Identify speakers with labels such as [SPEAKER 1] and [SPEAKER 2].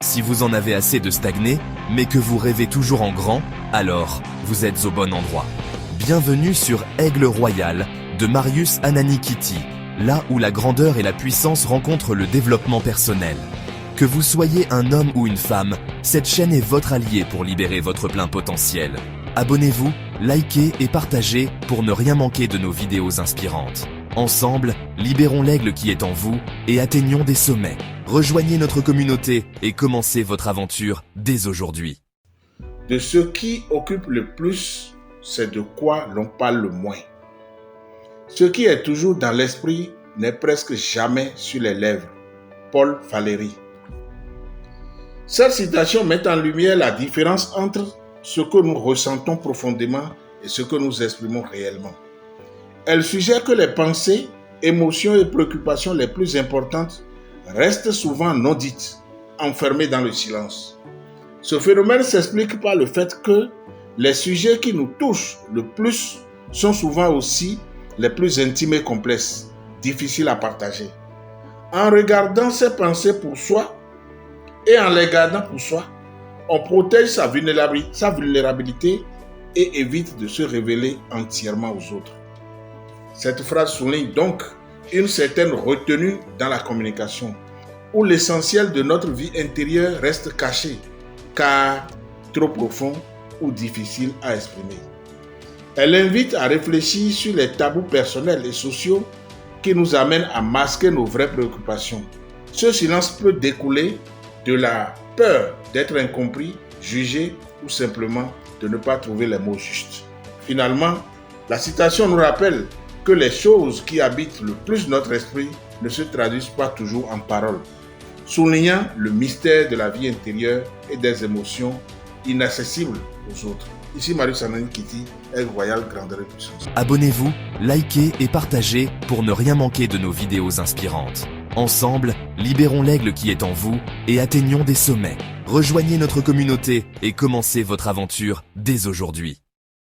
[SPEAKER 1] Si vous en avez assez de stagner, mais que vous rêvez toujours en grand, alors vous êtes au bon endroit. Bienvenue sur Aigle Royal de Marius Ananikiti, là où la grandeur et la puissance rencontrent le développement personnel. Que vous soyez un homme ou une femme, cette chaîne est votre allié pour libérer votre plein potentiel. Abonnez-vous, likez et partagez pour ne rien manquer de nos vidéos inspirantes. Ensemble, libérons l'aigle qui est en vous et atteignons des sommets. Rejoignez notre communauté et commencez votre aventure dès aujourd'hui.
[SPEAKER 2] De ce qui occupe le plus, c'est de quoi l'on parle le moins. Ce qui est toujours dans l'esprit n'est presque jamais sur les lèvres. Paul Valéry. Cette citation met en lumière la différence entre ce que nous ressentons profondément et ce que nous exprimons réellement. Elle suggère que les pensées, émotions et préoccupations les plus importantes restent souvent non dites, enfermées dans le silence. Ce phénomène s'explique par le fait que les sujets qui nous touchent le plus sont souvent aussi les plus intimes et complexes, difficiles à partager. En regardant ces pensées pour soi et en les gardant pour soi, on protège sa vulnérabilité et évite de se révéler entièrement aux autres. Cette phrase souligne donc une certaine retenue dans la communication, où l'essentiel de notre vie intérieure reste caché, car trop profond ou difficile à exprimer. Elle invite à réfléchir sur les tabous personnels et sociaux qui nous amènent à masquer nos vraies préoccupations. Ce silence peut découler de la peur d'être incompris, jugé ou simplement de ne pas trouver les mots justes. Finalement, la citation nous rappelle que les choses qui habitent le plus notre esprit ne se traduisent pas toujours en paroles, soulignant le mystère de la vie intérieure et des émotions inaccessibles aux autres. Ici Marius Ananikiti, Aigle Royal, grandeur et puissance.
[SPEAKER 1] Abonnez-vous, likez et partagez pour ne rien manquer de nos vidéos inspirantes. Ensemble, libérons l'aigle qui est en vous et atteignons des sommets. Rejoignez notre communauté et commencez votre aventure dès aujourd'hui.